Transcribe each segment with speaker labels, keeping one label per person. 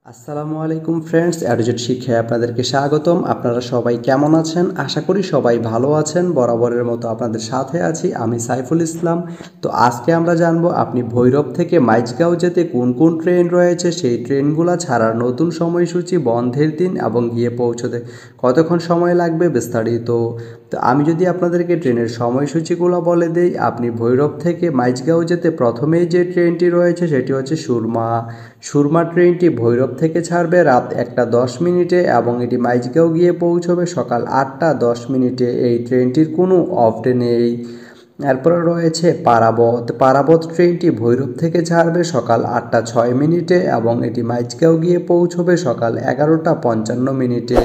Speaker 1: আসসালামু আলাইকুম ফ্রেন্ডস, অ্যাডুজেট শিক্ষায় আপনাদেরকে স্বাগতম। আপনারা সবাই কেমন আছেন? আশা করি সবাই ভালো আছেন। বরাবরের মতো আপনাদের সাথে আছি আমি সাইফুল ইসলাম। তো আজকে আমরা জানবো আপনি ভৈরব থেকে মাইজগাঁও যেতে কোন কোন ট্রেন রয়েছে, সেই ট্রেনগুলো ছাড়ার নতুন সময়সূচি, বন্ধের দিন এবং গিয়ে পৌঁছতে কতক্ষণ সময় লাগবে বিস্তারিত। তো আমি যদি আপনাদেরকে ট্রেনের সময়সূচিগুলো বলে দিই, আপনি ভৈরব থেকে মাইজগাঁও যেতে প্রথমেই যে ট্রেনটি রয়েছে সেটি হচ্ছে সুরমা। সুরমা ট্রেনটি ভৈরব থেকে ছাড়বে রাত 1টা 10 মিনিটে এবং এটি মাইজগাঁও গিয়ে পৌঁছবে সকাল 8টা 10 মিনিটে। এই ট্রেনটির কোনো অফ ডে নেই। এরপরে রয়েছে পারাবত। পারাবত ট্রেনটি ভৈরব থেকে ছাড়বে সকাল 8টা 6 মিনিটে এবং এটি মাইজগাঁও গিয়ে পৌঁছবে সকাল 11টা 55 মিনিটে।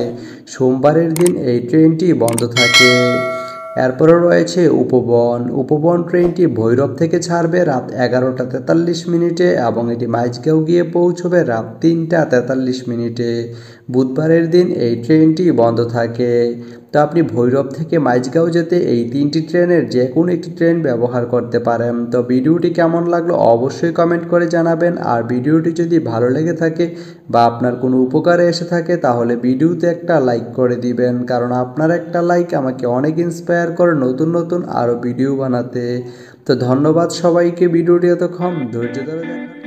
Speaker 1: সোমবারের দিন এই ট্রেনটি বন্ধ থাকে। এরপরে রয়েছে উপবন। উপবন ট্রেনটি ভৈরব থেকে ছাড়বে রাত 11টা 43 মিনিটে এবং এটি মাইজগাঁও গিয়ে পৌঁছবে রাত 3টা 43 মিনিটে। বুধবারের দিন এই ট্রেনটি বন্ধ থাকে। তো আপনি ভৈরব থেকে মাইজগাঁও যেতে এই তিনটি ট্রেনের যে কোনো একটি ট্রেন ব্যবহার করতে পারেন। তো ভিডিওটি কেমন লাগলো অবশ্যই কমেন্ট করে জানাবেন। আর ভিডিওটি যদি ভালো লেগে থাকে বা আপনার কোনো উপকারে এসে থাকে তাহলে ভিডিওতে একটা লাইক করে দিবেন, কারণ আপনার একটা লাইক আমাকে অনেক ইন্সপায়ার করে নতুন নতুন আরও ভিডিও বানাতে। তো ধন্যবাদ সবাইকে ভিডিওটি এতক্ষণ ধৈর্য ধরে দেখার